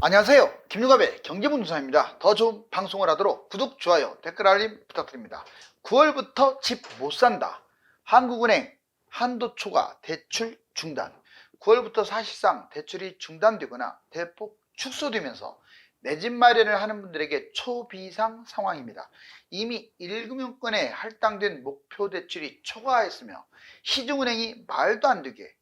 안녕하세요. 김유갑의 경제부동산입니다. 더 좋은 방송을 하도록 구독, 좋아요, 댓글 알림 부탁드립니다. 9월부터 집 못 산다. 한국은행 한도 초과 대출 중단. 9월부터 사실상 대출이 중단되거나 대폭 축소되면서 내 집 마련을 하는 분들에게 초비상 상황입니다. 이미 1금융권에 할당된 목표 대출이 초과했으며 시중은행이 말도 안 되게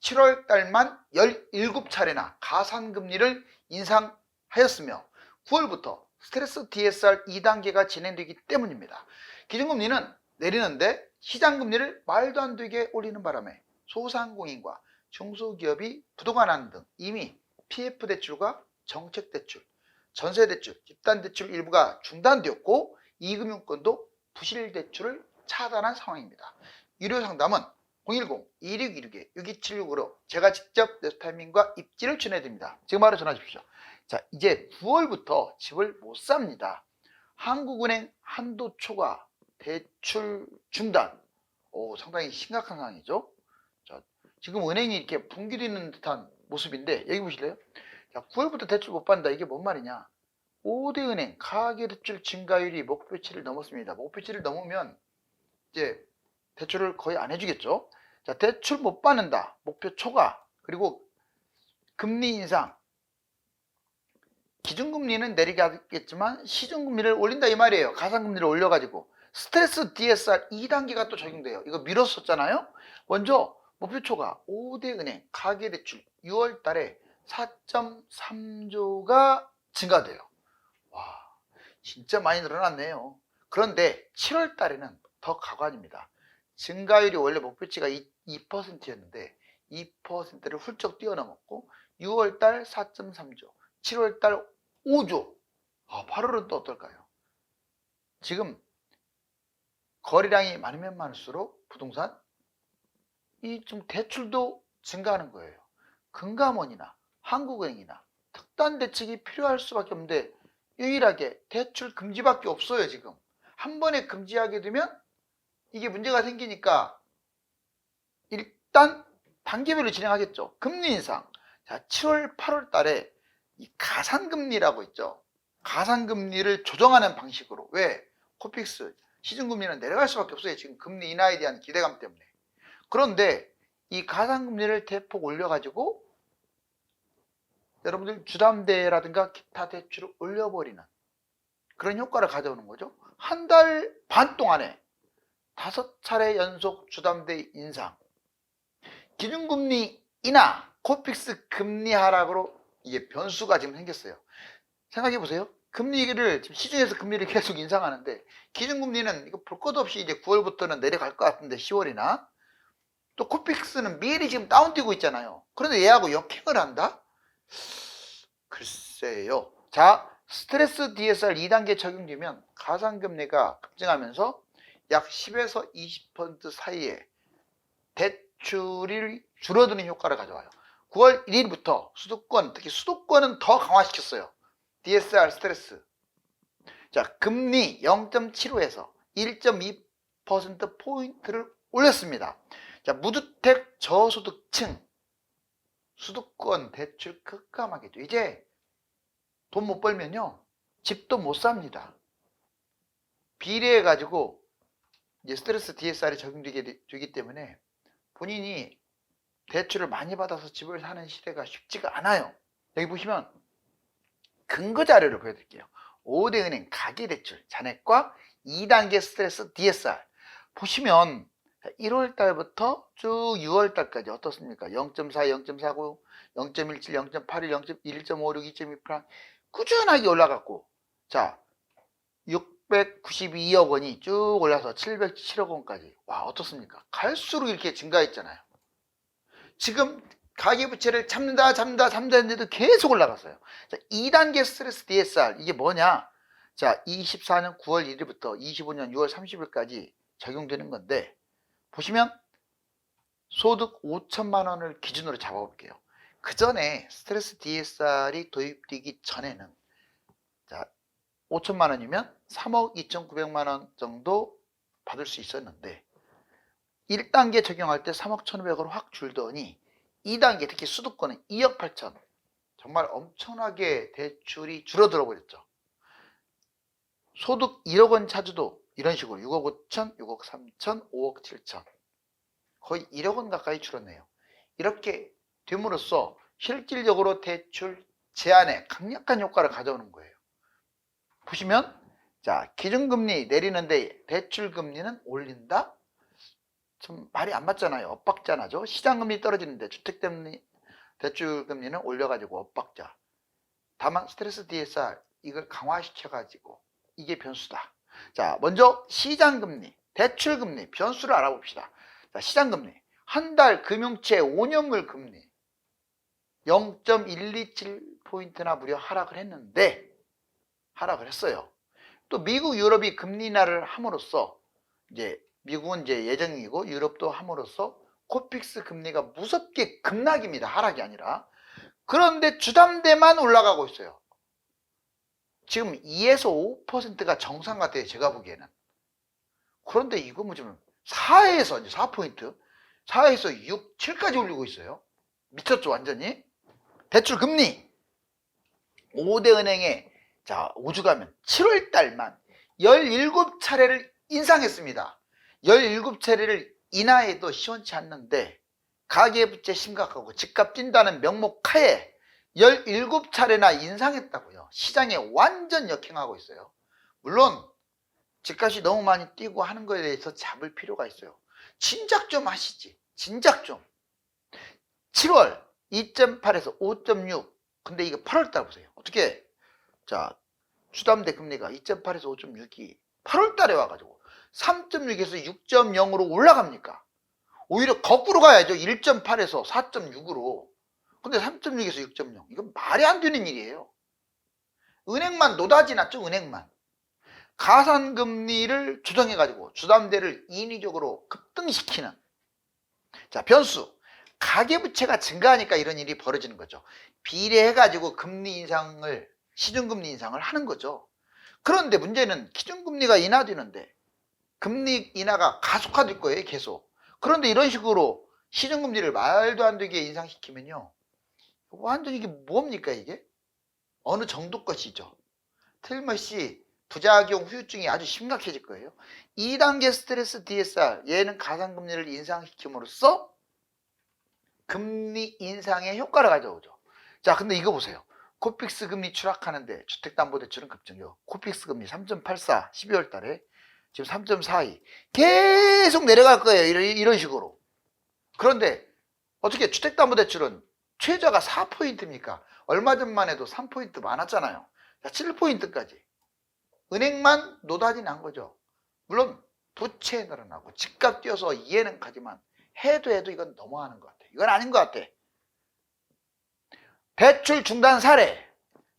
7월 달만 17차례나 가산금리를 인상하였으며 9월부터 스트레스 DSR 2단계가 진행되기 때문입니다. 기준금리는 내리는데 시장금리를 말도 안 되게 올리는 바람에 소상공인과 중소기업이 부도가 나는 등 이미 PF대출과 정책대출, 전세대출, 집단대출 일부가 중단되었고 이금융권도 부실대출을 차단한 상황입니다. 유료상담은 010-2616-6276으로 제가 직접 네타임과 입지를 전해드립니다. 지금 바로 전화 주십시오. 자, 이제 9월부터 집을 못 삽니다. 한국은행 한도 초과 대출 중단. 상당히 심각한 상황이죠. 자, 지금 은행이 이렇게 붕괴되는 듯한 모습인데 여기 보실래요? 자, 9월부터 대출 못 받는다. 이게 뭔 말이냐? 5대 은행 가계대출 증가율이 목표치를 넘었습니다. 목표치를 넘으면 이제 대출을 거의 안 해주겠죠. 자, 대출 못 받는다. 목표 초과. 그리고 금리 인상. 기준금리는 내리겠지만 시중금리를 올린다 이 말이에요. 가산금리를 올려가지고 스트레스 DSR 2단계가 또 적용돼요. 이거 미뤘었잖아요. 먼저 목표 초과 5대 은행 가계대출 6월 달에 4.3조가 증가돼요. 와, 진짜 많이 늘어났네요. 그런데 7월 달에는 더 가관입니다. 증가율이 원래 목표치가 2%였는데 2%를 훌쩍 뛰어넘었고 6월달 4.3조, 7월달 5조. 8월은 또 어떨까요? 지금 거래량이 많으면 많을수록 부동산 좀 대출도 증가하는 거예요. 금감원이나 한국은행이나 특단 대책이 필요할 수밖에 없는데 유일하게 대출 금지밖에 없어요. 지금 한 번에 금지하게 되면 이게 문제가 생기니까 일단 단계별로 진행하겠죠. 금리 인상. 자, 7월, 8월 달에 이 가산금리라고 있죠. 가산금리를 조정하는 방식으로. 왜? 코픽스, 시중금리는 내려갈 수밖에 없어요. 지금 금리 인하에 대한 기대감 때문에. 그런데 이 가산금리를 대폭 올려가지고 여러분들 주담대라든가 기타 대출을 올려버리는 그런 효과를 가져오는 거죠. 한 달 반 동안에 5차례 연속 주담대 인상, 기준금리 인하, 코픽스 금리 하락으로 이게 변수가 지금 생겼어요. 생각해 보세요. 금리를 지금 시중에서 금리를 계속 인상하는데 기준금리는 이거 볼 것도 없이 이제 9월부터는 내려갈 것 같은데 10월이나 또 코픽스는 미리 지금 다운되고 있잖아요. 그런데 얘하고 역행을 한다? 글쎄요. 자, 스트레스 DSR 2단계 적용되면 가산금리가 급증하면서 약 10에서 20% 사이에 대출이 줄어드는 효과를 가져와요. 9월 1일부터 수도권, 특히 수도권은 더 강화시켰어요. DSR 스트레스. 자, 금리 0.75에서 1.2%포인트를 올렸습니다. 자, 무주택 저소득층 수도권 대출 급감하겠죠. 이제 돈 못 벌면요 집도 못 삽니다. 비례해 가지고 이제 스트레스 DSR이 적용되게 되기 때문에 본인이 대출을 많이 받아서 집을 사는 시대가 쉽지가 않아요. 여기 보시면 근거 자료를 보여드릴게요. 5대 은행 가계대출 잔액과 2단계 스트레스 DSR 보시면 1월 달부터 쭉 6월 달까지 어떻습니까? 0.4, 0.49, 0.17, 0.81, 1.56, 2.28 꾸준하게 올라갔고, 자 692억 원이 쭉 올라서 707억 원까지. 와, 어떻습니까? 갈수록 이렇게 증가했잖아요. 지금 가계부채를 참는다 했는데도 계속 올라갔어요. 자, 2단계 스트레스 DSR 이게 뭐냐? 자, 24년 9월 1일부터 25년 6월 30일까지 적용되는 건데 보시면 소득 5천만 원을 기준으로 잡아볼게요. 그 전에 스트레스 DSR이 도입되기 전에는 자 5천만 원이면 3억 2,900만 원 정도 받을 수 있었는데 1단계 적용할 때 3억 1,500원을 확 줄더니 2단계 특히 수도권은 2억 8천. 정말 엄청나게 대출이 줄어들어 버렸죠. 소득 1억 원 차주도 이런 식으로 6억 5천, 6억 3천, 5억 7천 거의 1억 원 가까이 줄었네요. 이렇게 됨으로써 실질적으로 대출 제한에 강력한 효과를 가져오는 거예요. 보시면 자, 기준금리 내리는데 대출금리는 올린다? 좀 말이 안 맞잖아요. 엇박자나죠. 시장금리 떨어지는데 주택금리, 대출금리는 올려가지고 엇박자. 다만 스트레스 DSR 이걸 강화시켜가지고 이게 변수다. 자, 먼저 시장금리, 대출금리 변수를 알아봅시다. 자, 시장금리 한 달 금융채 5년물 금리 0.127포인트나 무려 하락을 했는데 하락을 했어요. 또 미국, 유럽이 금리 인하를 함으로써 이제 미국은 이제 예정이고 유럽도 함으로써 코픽스 금리가 무섭게 급락입니다. 하락이 아니라. 그런데 주담대만 올라가고 있어요. 지금 2에서 5%가 정상 같아요. 제가 보기에는. 그런데 이거 뭐 지금 4에서 이제 4포인트, 4에서 6, 7까지 올리고 있어요. 미쳤죠, 완전히. 대출 금리 5대 은행에 자, 5주 가면 7월 달만 17차례를 인상했습니다. 17차례를 인하해도 시원치 않는데 가계부채 심각하고 집값 뛴다는 명목하에 17차례나 인상했다고요. 시장에 완전 역행하고 있어요. 물론 집값이 너무 많이 뛰고 하는 거에 대해서 잡을 필요가 있어요. 진작 좀 하시지. 진작 좀. 7월 2.8에서 5.6. 근데 이게 8월 달 보세요. 어떻게? 자, 주담대 금리가 2.8에서 5.6이 8월 달에 와가지고 3.6에서 6.0으로 올라갑니까? 오히려 거꾸로 가야죠. 1.8에서 4.6으로. 근데 3.6에서 6.0. 이건 말이 안 되는 일이에요. 은행만 노다지 났죠. 은행만. 가산금리를 조정해가지고 주담대를 인위적으로 급등시키는. 자, 변수. 가계부채가 증가하니까 이런 일이 벌어지는 거죠. 비례해가지고 금리 인상을, 시중금리 인상을 하는 거죠. 그런데 문제는 기준금리가 인하되는데 금리 인하가 가속화될 거예요. 계속. 그런데 이런 식으로 시중금리를 말도 안 되게 인상시키면요. 완전히 이게 뭡니까 이게? 어느 정도 것이죠. 틀림없이 부작용 후유증이 아주 심각해질 거예요. 2단계 스트레스 DSR 얘는 가산금리를 인상시킴으로써 금리 인상의 효과를 가져오죠. 자, 근데 이거 보세요. 코픽스 금리 추락하는데 주택담보대출은 급증요. 코픽스 금리 3.84 12월 달에 지금 3.42 계속 내려갈 거예요. 이런 식으로. 그런데 어떻게 주택담보대출은 최저가 4포인트입니까? 얼마 전만 해도 3포인트 많았잖아요. 7포인트까지. 은행만 노다지 난 거죠. 물론 부채 늘어나고 집값 뛰어서 이해는 가지만 해도 이건 너무하는 것 같아. 이건 아닌 것 같아. 대출 중단 사례.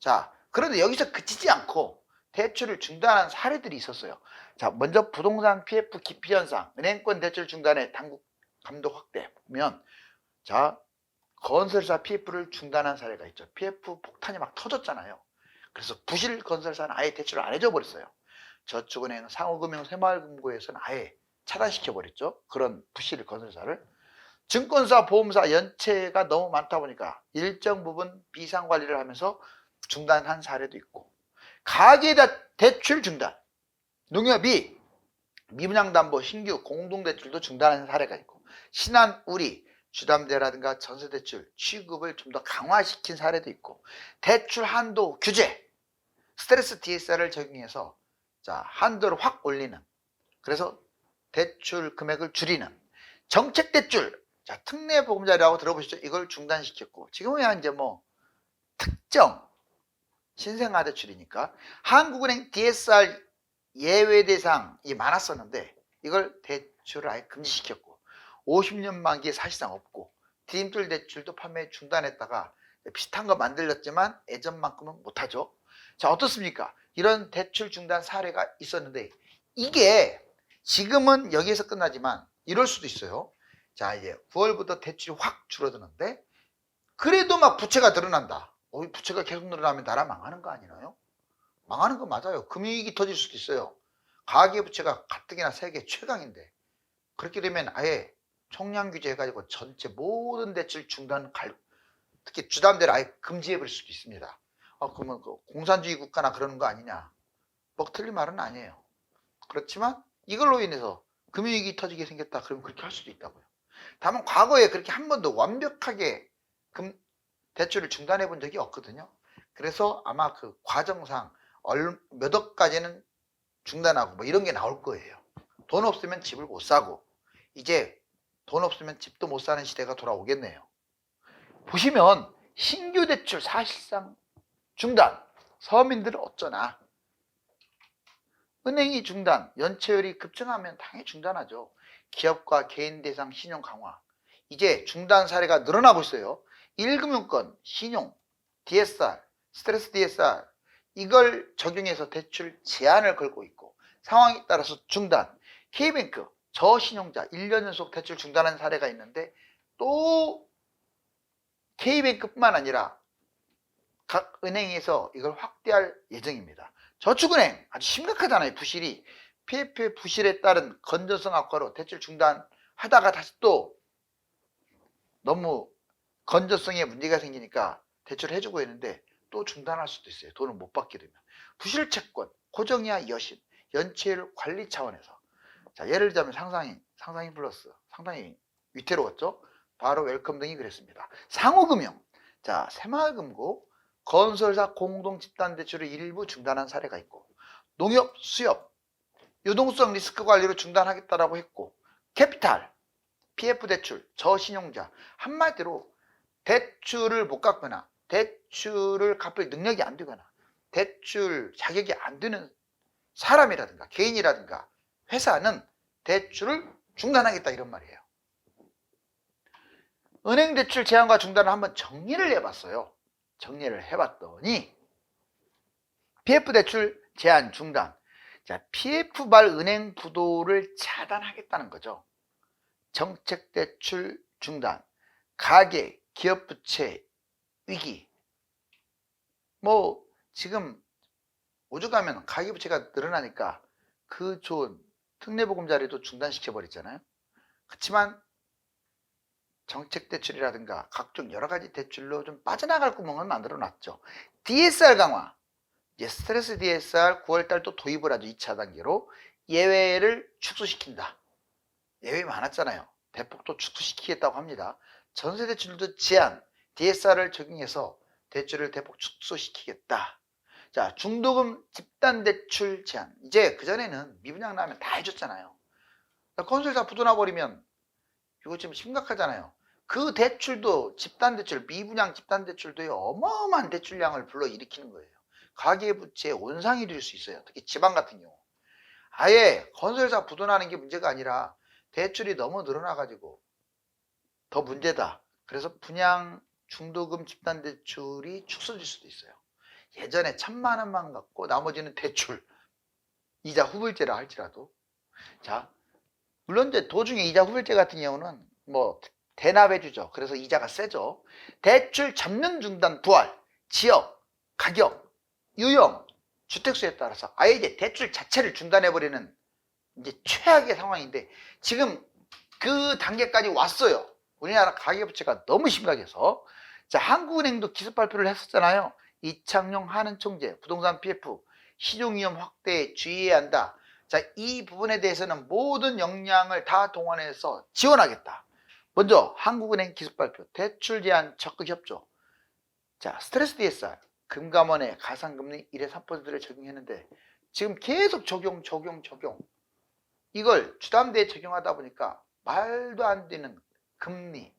자, 그런데 여기서 그치지 않고 대출을 중단한 사례들이 있었어요. 자, 먼저 부동산 PF 기피 현상, 은행권 대출 중단의 당국 감독 확대 보면 자, 건설사 PF를 중단한 사례가 있죠. PF 폭탄이 막 터졌잖아요. 그래서 부실 건설사는 아예 대출을 안 해줘 버렸어요. 저축은행, 상호금융, 새마을금고에서는 아예 차단시켜 버렸죠. 그런 부실 건설사를. 증권사, 보험사 연체가 너무 많다 보니까 일정 부분 비상관리를 하면서 중단한 사례도 있고, 가계다 대출 중단, 농협이 미분양담보 신규 공동대출도 중단하는 사례가 있고, 신한우리 주담대라든가 전세대출 취급을 좀 더 강화시킨 사례도 있고, 대출 한도 규제, 스트레스 DSR을 적용해서 자, 한도를 확 올리는, 그래서 대출 금액을 줄이는 정책대출, 자, 특례보금자리라고 들어보시죠. 이걸 중단시켰고, 지금은 이제 뭐 특정 신생아 대출이니까 한국은행 DSR 예외 대상이 많았었는데 이걸 대출을 아예 금지시켰고, 50년 만기에 사실상 없고, 디딤돌 대출도 판매 중단했다가 비슷한 거 만들었지만 예전만큼은 못하죠. 자, 어떻습니까? 이런 대출 중단 사례가 있었는데 이게 지금은 여기에서 끝나지만 이럴 수도 있어요. 자, 이제 9월부터 대출이 확 줄어드는데 그래도 막 부채가 늘어난다. 부채가 계속 늘어나면 나라 망하는 거 아니나요? 망하는 거 맞아요. 금융위기 터질 수도 있어요. 가계부채가 가뜩이나 세계 최강인데 그렇게 되면 아예 총량 규제 해가지고 전체 모든 대출 중단 특히 주담대를 아예 금지해버릴 수도 있습니다. 그러면 그 공산주의 국가나 그러는 거 아니냐. 뭐 틀린 말은 아니에요. 그렇지만 이걸로 인해서 금융위기 터지게 생겼다. 그러면 그렇게 할 수도 있다고요. 다만 과거에 그렇게 한 번도 완벽하게 대출을 중단해 본 적이 없거든요. 그래서 아마 그 과정상 몇 억까지는 중단하고 뭐 이런 게 나올 거예요. 돈 없으면 집을 못 사고 이제 돈 없으면 집도 못 사는 시대가 돌아오겠네요. 보시면 신규 대출 사실상 중단. 서민들은 어쩌나. 은행이 중단, 연체율이 급증하면 당연히 중단하죠. 기업과 개인 대상 신용 강화. 이제 중단 사례가 늘어나고 있어요. 1금융권, 신용, DSR, 스트레스 DSR 이걸 적용해서 대출 제한을 걸고 있고 상황에 따라서 중단. K뱅크, 저신용자 1년 연속 대출 중단한 사례가 있는데 또 K뱅크뿐만 아니라 각 은행에서 이걸 확대할 예정입니다. 저축은행 아주 심각하잖아요. 부실이 PF의 부실에 따른 건전성 악화로 대출 중단하다가 다시 또 너무 건전성에 문제가 생기니까 대출을 해주고 있는데 또 중단할 수도 있어요. 돈을 못 받게 되면. 부실채권, 고정이하 여신, 연체율 관리 차원에서 자 예를 들자면 상상인 플러스 상당히 위태로웠죠. 바로 웰컴 등이 그랬습니다. 상호금융, 자 새마을금고, 건설사 공동 집단 대출을 일부 중단한 사례가 있고 농협, 수협, 유동성 리스크 관리로 중단하겠다라고 했고 캐피탈, PF 대출, 저신용자 한마디로 대출을 못 갚거나 대출을 갚을 능력이 안 되거나 대출 자격이 안 되는 사람이라든가 개인이라든가 회사는 대출을 중단하겠다 이런 말이에요. 은행 대출 제한과 중단을 한번 정리를 해봤어요. 정리를 해봤더니 PF 대출 제한 중단. 자, PF발 은행 부도를 차단하겠다는 거죠. 정책 대출 중단, 가계, 기업 부채 위기. 뭐 지금 오죽하면 가계 부채가 늘어나니까 그 좋은 특례보금자리도 중단시켜 버렸잖아요. 그렇지만 정책 대출이라든가 각종 여러 가지 대출로 좀 빠져나갈 구멍을 만들어 놨죠. DSR 강화. 이제 스트레스 DSR 9월달 또 도입을 하죠. 2차 단계로. 예외를 축소시킨다. 예외 많았잖아요. 대폭도 축소시키겠다고 합니다. 전세 대출도 제한, DSR을 적용해서 대출을 대폭 축소시키겠다. 자, 중도금 집단 대출 제한. 이제 그전에는 미분양 나면 다 해줬잖아요. 건설사 부도나 버리면 이거 지금 심각하잖아요. 그 대출도 집단 대출, 미분양 집단 대출도 어마어마한 대출량을 불러일으키는 거예요. 가계부채 온상이 될 수 있어요. 특히 지방 같은 경우. 아예 건설사 부도나는 게 문제가 아니라 대출이 너무 늘어나가지고 더 문제다. 그래서 분양 중도금 집단 대출이 축소될 수도 있어요. 예전에 1,000만 원만 갖고 나머지는 대출, 이자 후불제라 할지라도. 자, 물론 이제 도중에 이자 후불제 같은 경우는 뭐 대납해주죠. 그래서 이자가 세죠. 대출 잡는 중단 부활, 지역, 가격, 유형, 주택수에 따라서 아예 이제 대출 자체를 중단해버리는 이제 최악의 상황인데 지금 그 단계까지 왔어요. 우리나라 가계부채가 너무 심각해서. 자, 한국은행도 기습 발표를 했었잖아요. 이창용 한은총재, 부동산 PF, 신용위험 확대에 주의해야 한다. 자, 이 부분에 대해서는 모든 역량을 다 동원해서 지원하겠다. 먼저 한국은행 기습 발표, 대출 제한 적극 협조. 자, 스트레스 DSR, 금감원의 가상금리 1에 3%를 적용했는데 지금 계속 적용. 이걸 주담대에 적용하다 보니까 말도 안 되는 금리.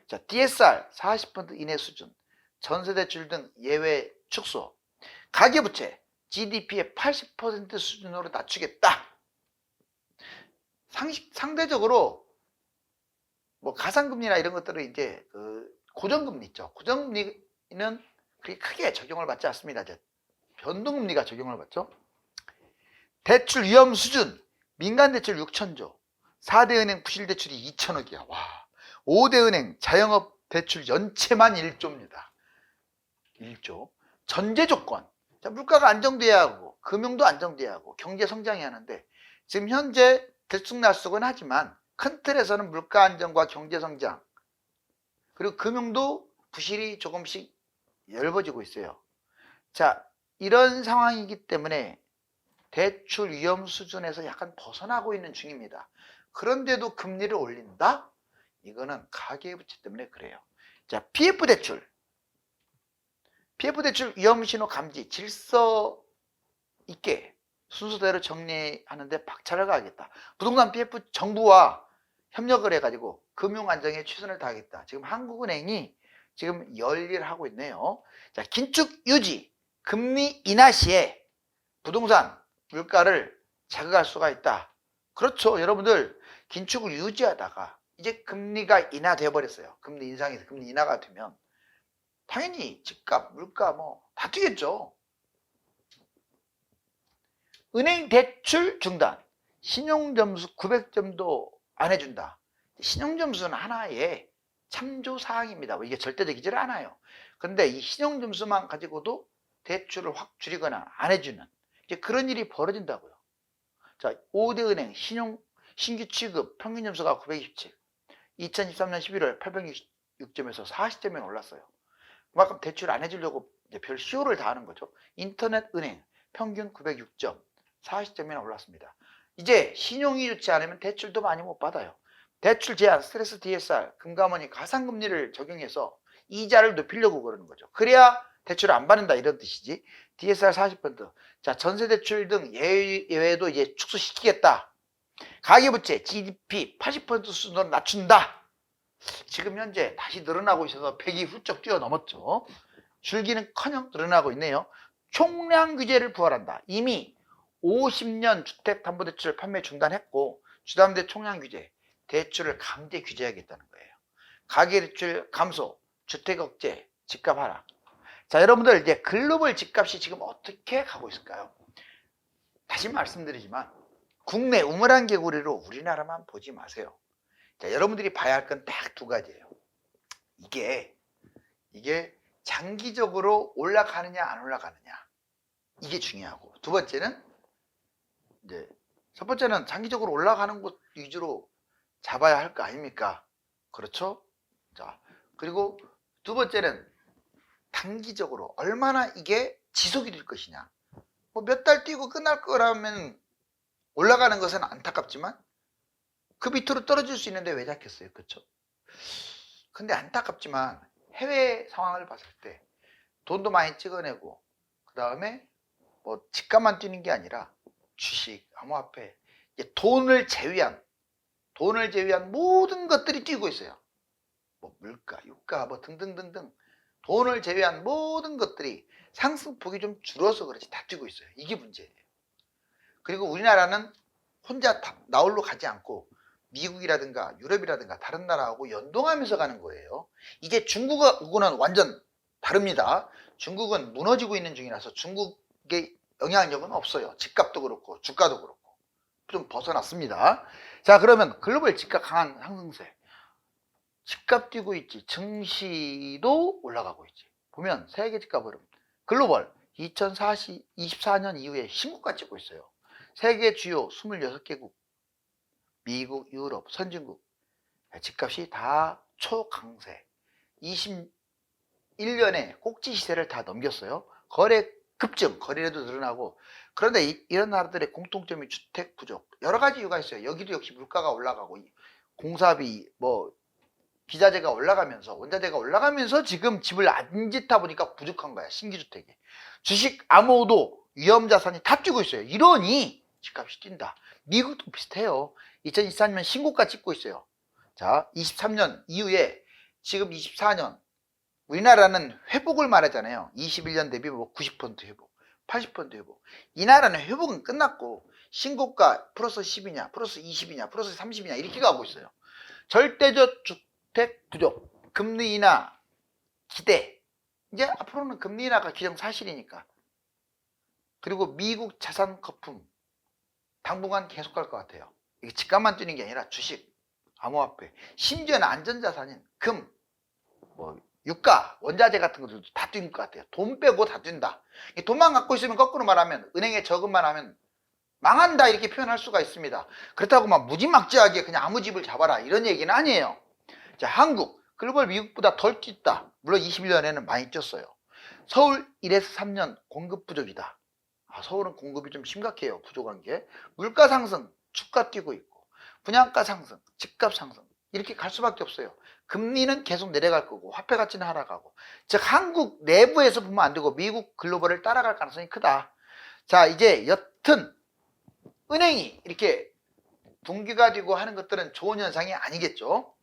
자, DSR 40% 이내 수준, 전세대출 등 예외 축소, 가계부채 GDP의 80% 수준으로 낮추겠다. 상대적으로 뭐 가상금리나 이런 것들은 이제 그 고정금리 있죠. 고정금리는 그렇게 크게 적용을 받지 않습니다. 이제 변동금리가 적용을 받죠. 대출 위험 수준, 민간대출 6천조, 4대 은행 부실대출이 2천억이야. 와, 5대 은행 자영업 대출 연체만 1조입니다. 1조. 전제조건. 자, 물가가 안정돼야 하고 금융도 안정돼야 하고 경제 성장해야 하는데 지금 현재 들쑥날쑥은 하지만 큰 틀에서는 물가 안정과 경제 성장 그리고 금융도 부실이 조금씩 엷어지고 있어요. 자, 이런 상황이기 때문에 대출 위험 수준에서 약간 벗어나고 있는 중입니다. 그런데도 금리를 올린다? 이거는 가계부채 때문에 그래요. 자, PF대출 위험 신호 감지 질서 있게 순서대로 정리하는데 박차를 가하겠다. 부동산 PF 정부와 협력을 해가지고 금융 안정에 최선을 다하겠다. 지금 한국은행이 지금 열일하고 있네요. 자, 긴축 유지, 금리 인하 시에 부동산 물가를 자극할 수가 있다. 그렇죠. 여러분들 긴축을 유지하다가 이제 금리가 인하되어 버렸어요. 금리 인상에서 금리 인하가 되면 당연히 집값, 물가 뭐 다 뛰겠죠. 은행 대출 중단, 신용점수 900점도 안 해준다. 신용점수는 하나의 참조사항입니다. 이게 절대적이질 않아요. 근데 이 신용점수만 가지고도 대출을 확 줄이거나 안 해주는 이제 그런 일이 벌어진다고요. 자, 5대 은행 신규 취급 평균 점수가 927, 2013년 11월 866점에서 40점에 올랐어요. 그만큼 대출 안 해주려고 이제 별 쇼를 다 하는 거죠. 인터넷 은행 평균 906점, 40점이나 올랐습니다. 이제 신용이 좋지 않으면 대출도 많이 못 받아요. 대출 제한, 스트레스 DSR, 금감원이 가상금리를 적용해서 이자를 높이려고 그러는 거죠. 그래야 대출을 안 받는다 이런 뜻이지. DSR 40%. 자, 전세대출 등 예외도 이제 축소시키겠다. 가계부채 GDP 80% 수준으로 낮춘다. 지금 현재 다시 늘어나고 있어서 100이 훌쩍 뛰어넘었죠. 줄기는커녕 늘어나고 있네요. 총량 규제를 부활한다. 이미 50년 주택담보대출 판매 중단했고 주담대 총량 규제, 대출을 강제 규제하겠다는 거예요. 가계대출 감소, 주택억제, 집값 하락. 자, 여러분들 이제 글로벌 집값이 지금 어떻게 가고 있을까요? 다시 말씀드리지만 국내 우물안 개구리로 우리나라만 보지 마세요. 자, 여러분들이 봐야 할 건 딱 두 가지예요. 이게 장기적으로 올라가느냐 안 올라가느냐 이게 중요하고, 두 번째는 이제 첫 번째는 장기적으로 올라가는 곳 위주로 잡아야 할 거 아닙니까? 그렇죠? 자, 그리고 두 번째는 단기적으로 얼마나 이게 지속이 될 것이냐. 뭐 몇 달 뛰고 끝날 거라면 올라가는 것은 안타깝지만 그 밑으로 떨어질 수 있는데 왜 잡겠어요? 그렇죠? 근데 안타깝지만 해외 상황을 봤을 때 돈도 많이 찍어내고 그 다음에 뭐 집값만 뛰는 게 아니라 주식, 암호화폐, 돈을 제외한 모든 것들이 뛰고 있어요. 뭐 물가, 유가 뭐 등등등등 돈을 제외한 모든 것들이 상승폭이 좀 줄어서 그렇지 다 뛰고 있어요. 이게 문제예요. 그리고 우리나라는 혼자 나홀로 가지 않고 미국이라든가 유럽이라든가 다른 나라하고 연동하면서 가는 거예요. 이제 중국하고는 완전 다릅니다. 중국은 무너지고 있는 중이라서 중국의 영향력은 없어요. 집값도 그렇고 주가도 그렇고 좀 벗어났습니다. 자, 그러면 글로벌 집값 강한 상승세, 집값 뛰고 있지, 증시도 올라가고 있지. 보면 세계 집값 흐름 글로벌 2024년 이후에 신고가 찍고 있어요. 세계 주요 26개국, 미국, 유럽, 선진국 집값이 다 초강세, 21년에 꼭지 시세를 다 넘겼어요. 거래 급증, 거래량도 늘어나고. 그런데 이런 나라들의 공통점이 주택 부족, 여러 가지 이유가 있어요. 여기도 역시 물가가 올라가고 공사비, 뭐 기자재가 올라가면서, 원자재가 올라가면서 지금 집을 안 짓다 보니까 부족한 거야. 신규 주택이. 주식, 암호도, 위험자산이 다 뛰고 있어요. 이러니 집값이 뛴다. 미국도 비슷해요. 2024년 신고가 찍고 있어요. 자, 23년 이후에 지금 24년 우리나라는 회복을 말하잖아요. 21년 대비 뭐 90% 회복, 80% 회복. 이 나라는 회복은 끝났고 신고가 플러스 10이냐, 플러스 20이냐, 플러스 30이냐 이렇게 가고 있어요. 절대적 주택 부족, 금리 인하 기대. 이제 앞으로는 금리 인하가 기정사실이니까. 그리고 미국 자산 거품 당분간 계속 갈 것 같아요. 이게 집값만 뛰는 게 아니라 주식, 암호화폐, 심지어는 안전자산인 금, 뭐 유가, 원자재 같은 것들도 다 뛴 것 같아요. 돈 빼고 다 뛴다. 돈만 갖고 있으면 거꾸로 말하면 은행에 저금만 하면 망한다 이렇게 표현할 수가 있습니다. 그렇다고 막 무지막지하게 그냥 아무 집을 잡아라 이런 얘기는 아니에요. 자, 한국 글로벌 미국보다 덜 뛰었다. 물론 21년에는 많이 뛰었어요. 서울 1에서 3년 공급 부족이다. 서울은 공급이 좀 심각해요. 부족한 게. 물가 상승, 주가 뛰고 있고, 분양가 상승, 집값 상승, 이렇게 갈 수밖에 없어요. 금리는 계속 내려갈 거고, 화폐 가치는 하락하고. 즉 한국 내부에서 보면 안 되고 미국 글로벌을 따라갈 가능성이 크다. 자, 이제 여튼 은행이 이렇게 붕괴가 되고 하는 것들은 좋은 현상이 아니겠죠.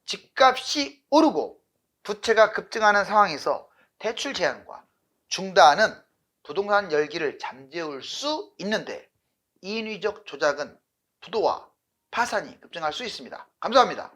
집값이 오르고 부채가 급증하는 상황에서 대출 제한과 중단은 부동산 열기를 잠재울 수 있는데 인위적 조작은 부도와 파산이 급증할 수 있습니다. 감사합니다.